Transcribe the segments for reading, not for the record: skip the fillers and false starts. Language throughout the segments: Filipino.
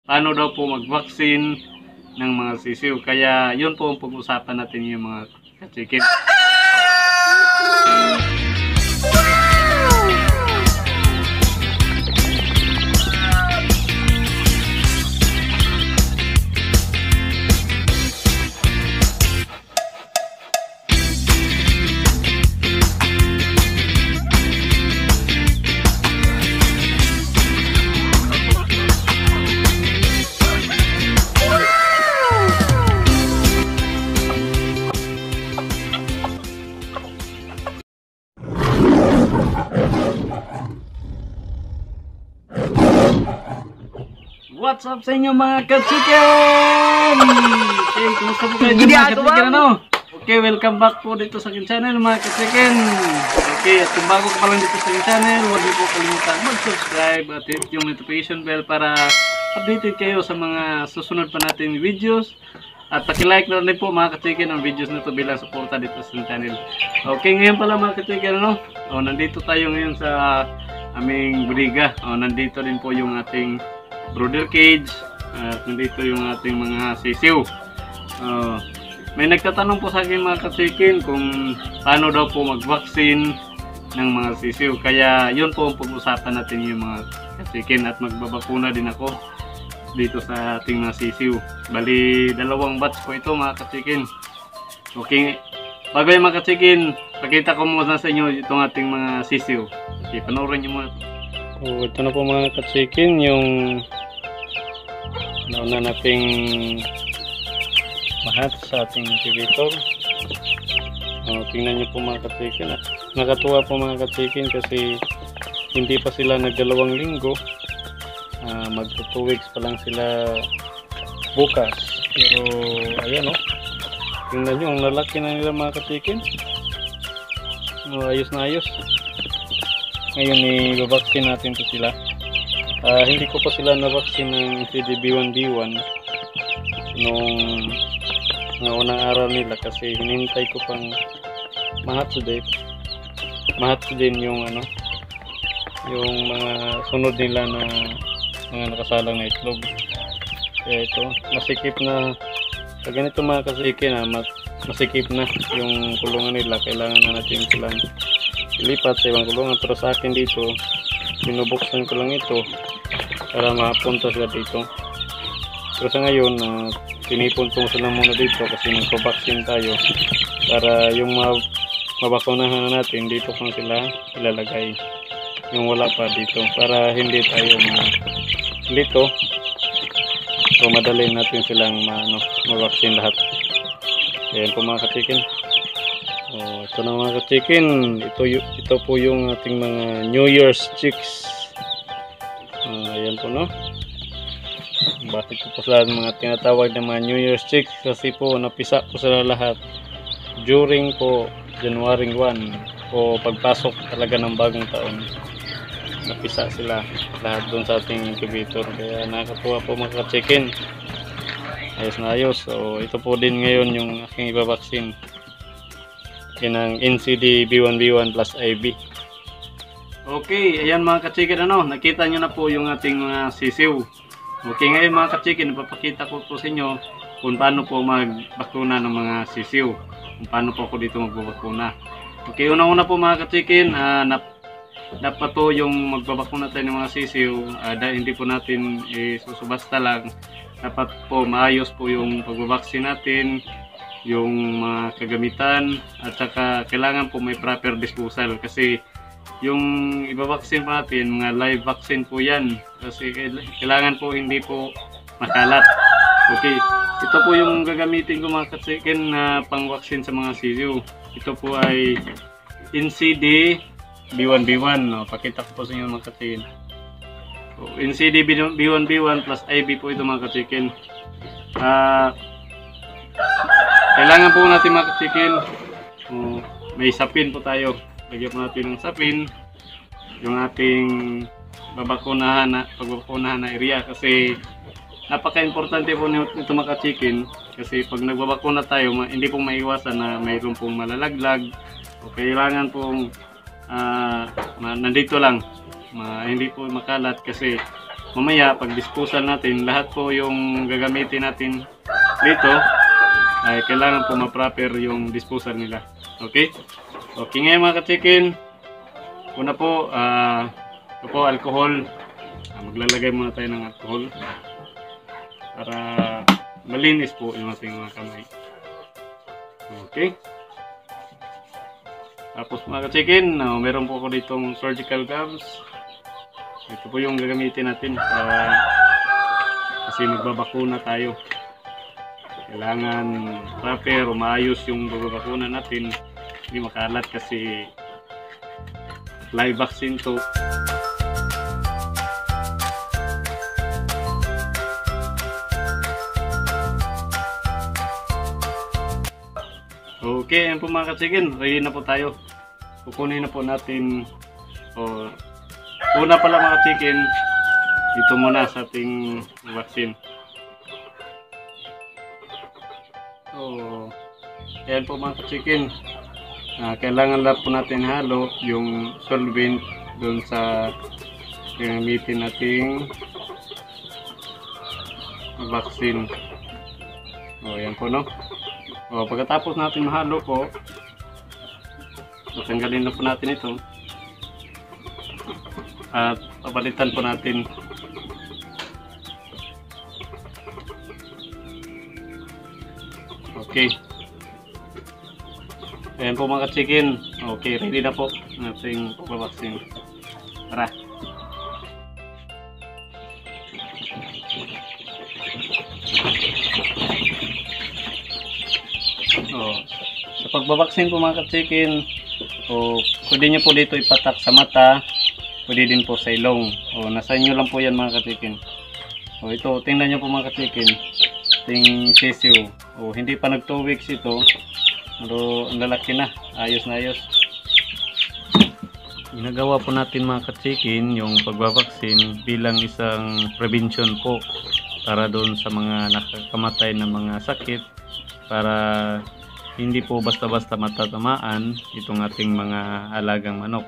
paano daw po mag-vaccine ng mga sisiw. Kaya yun po ang pag-usapan natin yung mga ka-chicken. What's up sa inyo mga ka-chicken? Okay, kumusta po kayo mga ka-chicken Okay, welcome back po dito sa aking channel mga ka-chicken. Okay, at kung bago ka pa lang dito sa aking channel, huwag niyo po kalimutan mag-subscribe at hit yung notification bell para updated kayo sa mga susunod pa natin videos. At paki-like na rin po mga ka-chicken ang videos na ito bilang suporta dito sa aking channel. Okay, ngayon pala mga ka-chicken, nandito tayo ngayon sa aming briga. Nandito din po yung ating brooder cage at nandito yung ating mga sisiw. May nagtatanong po sa akin mga ka-chicken kung paano daw po mag-vaccine ng mga sisiw. Kaya yun po ang pag-usapan natin yung mga ka-chicken at magbabakuna din ako dito sa ating mga sisiw. Bali, 2 batch po ito mga ka-chicken. Okay, bago yung mga ka-chicken, pakita ko muna sa inyo itong ating mga sisiw. Okay, panoorin nyo muna. Ito na po mga ka-chicken yung nauna nating mahat sa ating incubator. Tingnan nyo po mga ka-chicken. Nakatuwa po mga ka-chicken kasi hindi pa sila nag-2 linggo. Mag 2 weeks pa lang sila bukas. Pero ayan tingnan nyo ang lalaki na nila mga ka-chicken. Ayos na ayos. Ngayon i-vaccine natin to sila. Hindi ko pa sila na-vaccine ng CDB1B1 nung unang araw nila kasi hinintay ko pang mahatsude din yung mga sunod nila na mga nakasalang na itlog. Kaya ito, masikip na sa ganito mga ka-chicken, masikip na yung kulungan nila. Kailangan na natin silang ilipat sa ibang kulungan, pero sa akin dito binubuksan ko lang ito para mapunta sila dito. Pero sa ngayon tinipon ko sila muna dito kasi nagpa-vaccine tayo para yung mabakunahan na natin dito kung sila ilalagay, yung wala pa dito, para hindi tayo lito. So madali natin silang ma-vaccine lahat. Ayan po mga ka-chicken. Ito na mga ka-chicken, ito po yung ating mga New Year's chicks. Ayan po Bakit po sila mga tinatawag na mga New Year's chicks? Kasi po napisa po sila lahat during po January 1 o pagpasok talaga ng bagong taon. Napisa sila lahat doon sa ating incubator. Kaya nakakatuwa po mga ka-chicken. Ayos na ayos. So ito po din ngayon yung aking iba-vaccine. Yan ang NCD B1B1 plus IB. Okay, ayan mga ka-chicken, nakita nyo na po yung ating mga sisiw. Okay, ngayon mga ka-chicken, ipapakita ko po sa inyo kung paano po magbakuna ng mga sisiw. Kung paano po ako dito magbabakuna. Okay, una-una po mga ka-chicken, dapat po yung magbabakuna tayo ng mga sisiw, dahil hindi po natin susubasta lang. Dapat po maayos po yung pagbabaksin natin, yung mga kagamitan, at saka kailangan po may proper disposal kasi yung ibabaksin pa natin, mga live vaccine po yan kasi kailangan po hindi po makalat. Okay, ito po yung gagamitin ko mga ka-chicken na pang-vaccine sa mga sisiw. Ito po ay NCD B1B1. Pakita ko po sa inyo mga ka-chicken. So, NCD B1B1 plus IB po ito mga ka-chicken. Kailangan po natin mga ka-chicken, may sapin po tayo. Lagyan po natin ng sapin yung ating pagbabakunahan na area kasi napaka-importante po nito mga ka-chicken kasi pag nagbabakuna tayo, hindi pong maiwasan na mayroon pong malalaglag o kailangan pong nandito lang, hindi po makalat kasi mamaya pag disposal natin, lahat po yung gagamitin natin dito ay kailangan po ma-proper yung disposal nila. Okay? Okay ngayon mga ka-chicken, una po, ito po alcohol. Maglalagay muna tayo ng alcohol para malinis po yung ating mga kamay. Okay? Tapos mga ka-chicken, meron po ako ditong surgical gloves. Ito po yung gagamitin natin kasi magbabakuna tayo. Kailangan proper o maayos yung pagbabakuna natin. Hindi makalat kasi live vaccine to. Okay, yan po mga ka-chicken. Ready na po tayo. Kukunin na po natin una pala mga chicken, dito muna sa ating vaccine. So, ayan po mga chicken. Kailangan lang po natin halo yung solvent doon sa gamitin nating vaccine. Ayan po no. Pagkatapos natin mahalo po, tatanggalin na po natin ito. At papalitan po natin. Okay. Ayan po mga chicken. Okay, ready na po ang ating pagbabaksing. Tara. Sa pagbabaksin po mga chicken, pwede nyo po dito ipatak sa mata. Pwede din po sa ilong. Nasa inyo lang po yan mga ka-chicken. Ito, tingnan nyo po mga ka-chicken. Ting sisiw. Hindi pa nag 2 weeks ito. Pero ang lalaki na. Ayos na ayos. Ginagawa po natin mga ka-chicken yung pagbabaksin bilang isang prevention po. Para doon sa mga nakakamatay na mga sakit. Para hindi po basta-basta matatamaan itong ating mga alagang manok.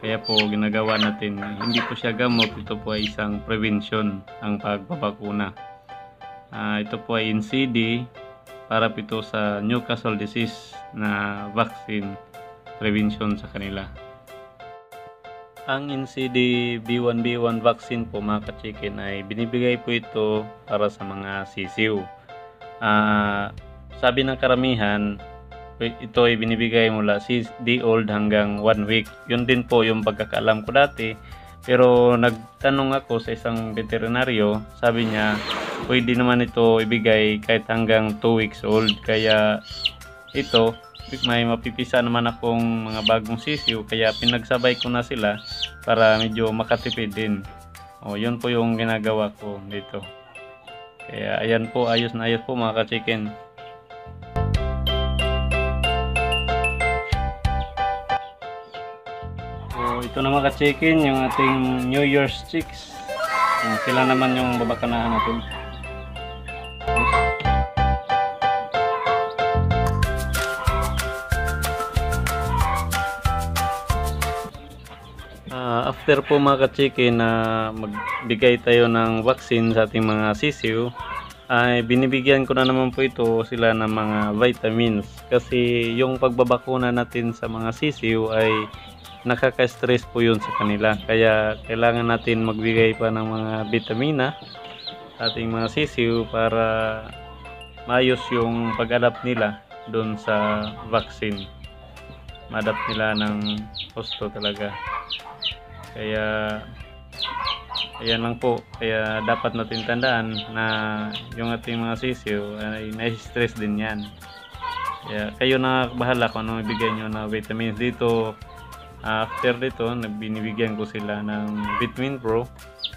Kaya po ginagawa natin, hindi po siya gamot, ito po ay isang prevention ang pagbabakuna. Ito po ay NCD para po ito sa Newcastle disease na vaccine prevention sa kanila. Ang NCD B1B1 vaccine po mga ka-chicken ay binibigay po ito para sa mga sisiw. Sabi ng karamihan, ito ay binibigay mula 6 day old hanggang 1 week. Yun din po yung pagkakaalam ko dati. Pero nagtanong ako sa isang veterinaryo, sabi niya pwede naman ito ibigay kahit hanggang 2 weeks old. Kaya ito, may mapipisa naman akong mga bagong sisiw, kaya pinagsabay ko na sila para medyo makatipid din. Yun po yung ginagawa ko dito. Kaya ayan po, ayos na ayos po mga ka-chicken. Ito na mga ka-chicken, yung ating New Year's chicks. Sila naman yung babakanahan natin. After po mga ka-chicken na magbigay tayo ng vaccine sa ating mga sisiw, ay binibigyan ko na naman po ito sila ng mga vitamins. Kasi yung pagbabakuna natin sa mga sisiw ay nakaka-stress po yun sa kanila, kaya kailangan natin magbigay pa ng mga vitamina sa ating mga sisiw para maayos yung pag-adapt nila doon sa vaccine, ma-adapt nila ng gusto talaga. Kaya ayan lang po, kaya dapat natin tandaan na yung ating mga sisiw ay na-stress din yan. Kaya kayo na bahala kung anong ibigay nyo na vitamins dito. After dito, binibigyan ko sila ng Vitamin Pro.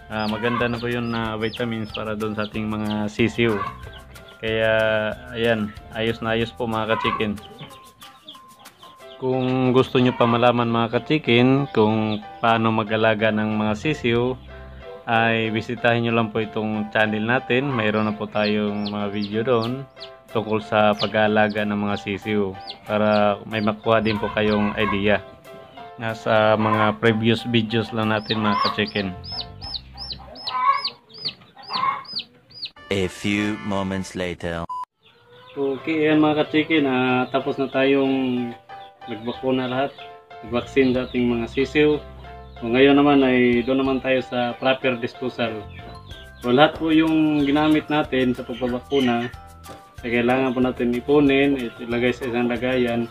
Maganda na po yun na vitamins para doon sa ating mga sisiw. Kaya, ayan, ayos na ayos po mga ka-chicken. Kung gusto nyo pa malaman mga ka-chicken kung paano mag-alaga ng mga sisiw, ay bisitahin nyo lang po itong channel natin. Mayroon na po tayong mga video doon tungkol sa pag-aalaga ng mga sisiw para may makuha din po kayong idea. Nasa mga previous videos lang natin mga ka-chicken. A few moments later. Okay, yan mga ka-chicken, tapos na tayong nagbakuna lahat, nag-vaccine sa ating mga sisiw. So, ngayon naman ay doon naman tayo sa proper disposal. So, lahat po yung ginamit natin sa pagbabakuna ay kailangan po natin ipunin, ilagay sa isang lagayan,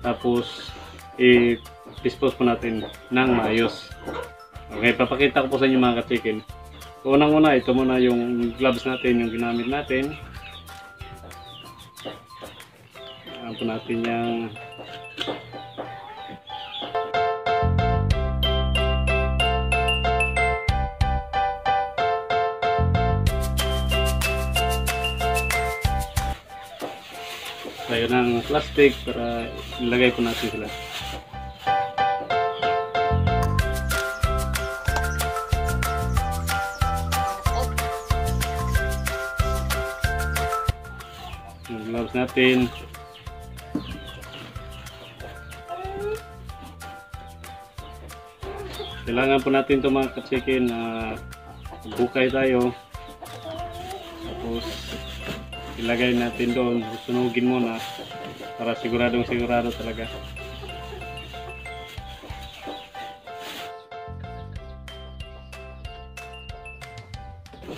tapos i-dispose po natin ng maayos. Okay, papakita ko po sa inyo mga ka-chicken. So, unang-una, ito muna yung gloves natin, yung ginamit natin. Po natin yung layo ng plastic para ilagay po natin sila. Yung gloves natin. Kailangan po natin ito mga ka-chicken na bukay tayo, tapos ilagay natin doon, sunugin muna para sigurado talaga.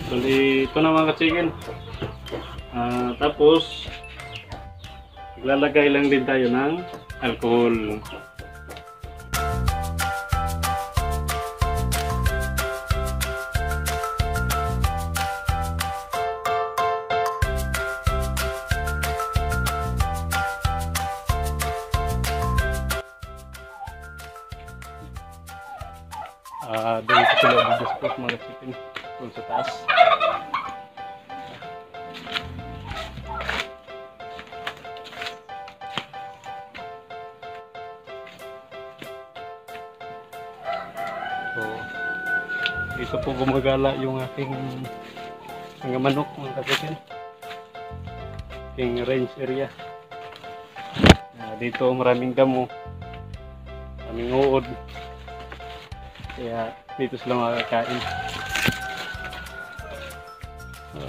So ito na mga ka-chicken, tapos maglalagay lang din tayo ng alcohol. Dito sila mag-dispose mga chicken doon sa taas. So, dito po gumagala yung aking mga manok mga chicken. Aking range area. Dito maraming damo, maraming uod. Kaya dito sila makakain.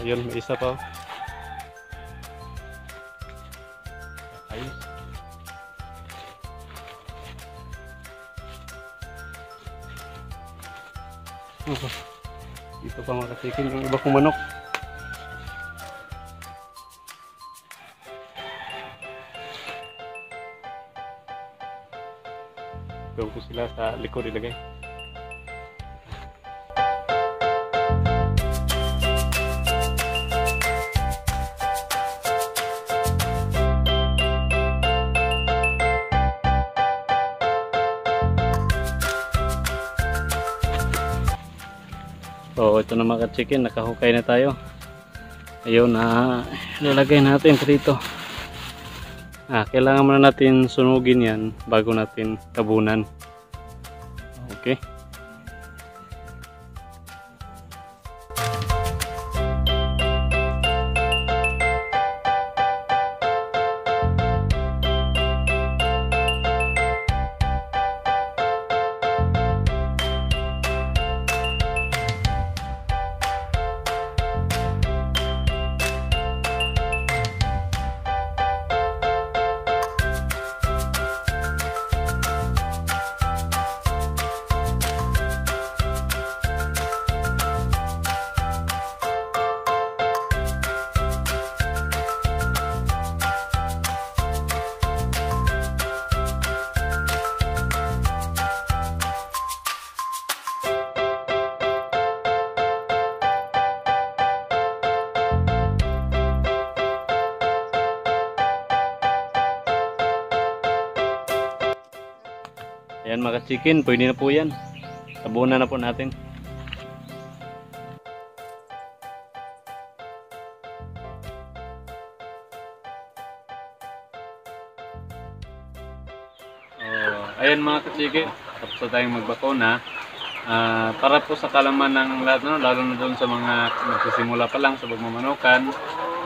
Ayun, may isa pa. Ayos. Dito pa makasikin yung iba kong manok. Gawin ko sila sa likod ilagay. So ito na mga chicken, nakahukay na tayo. Ayun, lalagay natin dito. Kailangan muna natin sunugin yan bago natin tabunan. Okay. Ayan mga chicken, pwede na po yan. Tabunan na po natin. Ayan mga chicken, tapos na tayong magbakuna. Para po sa kalaman ng lahat, lalo na doon sa mga nagsisimula pa lang sa pagmamanukan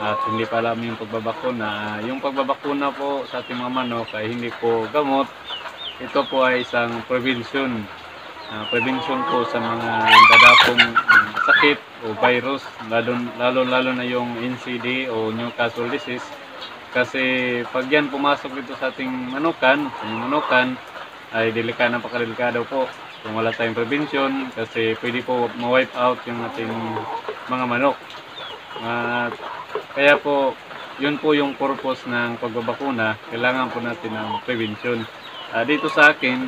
at hindi pa alam yung pagbabakuna. Yung pagbabakuna po sa ating mga manok ay hindi po gamot. Ito po ay isang prevention. Prevention po sa mga dadapong sakit o virus, lalo na yung NCD o Newcastle disease. Kasi pag yan pumasok dito sa ating manukan, ay napakadelikado po kung wala tayong prevention, kasi pwede po ma-wipe out yung ating mga manok. At kaya po, yun po yung purpose ng pagbabakuna. Kailangan po natin ng prevention. Dito sa akin,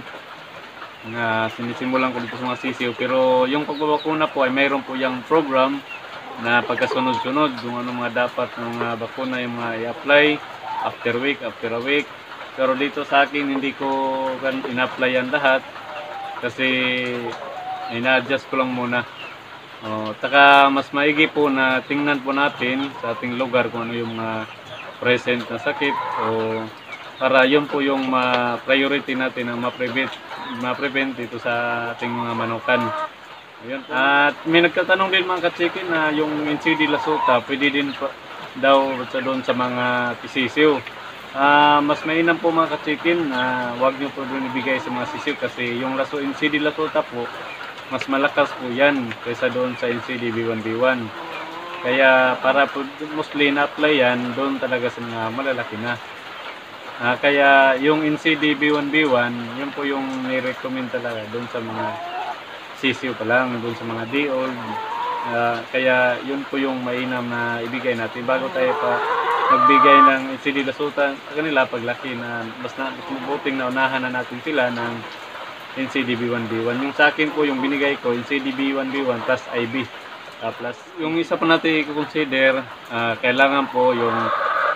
sinisimulan ko dito sa mga sisiw, pero yung pagbabakuna po ay mayroon po yung program na pagkasunod-sunod kung ano mga dapat ng mga bakuna yung mga i-apply after a week. Pero dito sa akin hindi ko in-apply yan lahat kasi ina-adjust ko lang muna. Taka mas maigi po na tingnan po natin sa ating lugar kung ano yung mga present na sakit, o para yun po yung priority natin na ma-prevent dito sa ating mga manukan. Ayun. At may nagtatanong din mga kachikin na yung NCD Lasuta pwede din daw doon sa mga sisiw. Mas mainam po mga kachikin na huwag nyo po doon ibigay sa mga sisiw, kasi yung NCD Lasuta po mas malakas po yan kaysa doon sa NCD B1B1. Kaya para po mostly na-apply yan doon talaga sa mga malalaki na. Kaya yung NCD B1B1, yun po yung ni-recommend talaga doon sa mga sisiw pa lang, doon sa mga day-old. Kaya yun po yung mainam na ibigay natin bago tayo pa magbigay ng NCD Lasuta sa kanila paglaki, na mas mabuting na unahan na natin sila ng NCD B1B1. Yung sa akin po yung binigay ko, NCD B1B1 plus IB. Plus yung isa pa natin i-consider, kailangan po yung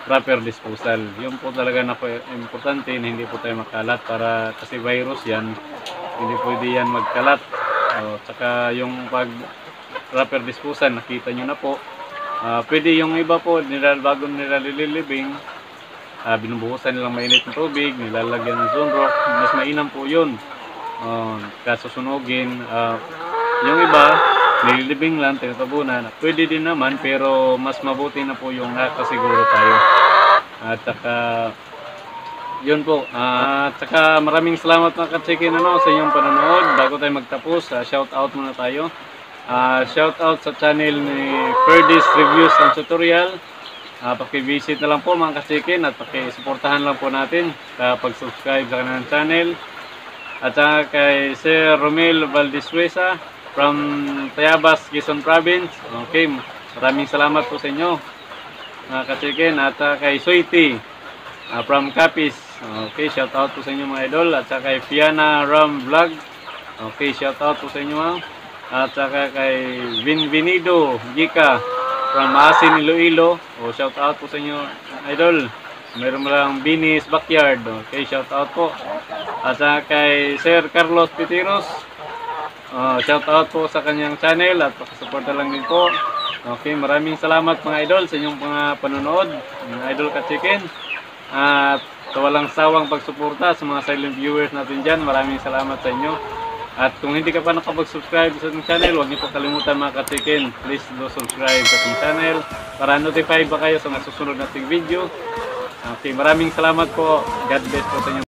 proper disposal. Yun po talaga na importante na hindi po tayo makalat, kasi virus yan, hindi pwede yan magkalat. Tsaka yung proper disposal, nakita nyo na po. Pwede yung iba po, bago nila nililibing, binubuhusan nilang mainit na tubig, nilalagyan ng sunrock, mas mainam po yun. Kasusunugin. Yung iba, nililibing lang, tinatabunan. Pwede din naman, pero mas mabuti na po yung nakasiguro tayo. At saka yun po. At saka maraming salamat mga kachikin sa inyong panonood. Bago tayo magtapos, shout out muna tayo. Shout out sa channel ni Ferdy's Reviews and Tutorial. Paki-visit na lang po mga kachikin at paki-suportahan lang po natin pag-subscribe sa kanilang channel. At saka kay Sir Romel Valdisuesa from Tayabas, Quezon Province. Okay, maraming salamat po sa inyo mga kachikin. At kay Soiti from Capiz. Okay, shout out po sa inyo mga idol. At saka kay Fiana Ram Vlog. Okay, shout out po sa inyo mga. At saka kay Vinvenido Gika from Asin, Iloilo. Shout out po sa inyo idol. Meron lang Binis Backyard. Okay, shout out po. At saka kay Sir Carlos Pitiros. Shout out po sa kanyang channel at pakisuporta lang din po. Okay, maraming salamat mga idol sa inyong mga panonood, mga idol kachikin. At walang sawang pagsuporta sa mga silent viewers natin dyan. Maraming salamat sa inyo. At kung hindi ka pa nakapag-subscribe sa ating channel, huwag niyo po kalimutan mga kachikin. Please do subscribe sa ating channel para notify ba kayo sa mga susunod nating video. Okay, maraming salamat po. God bless po sa inyo.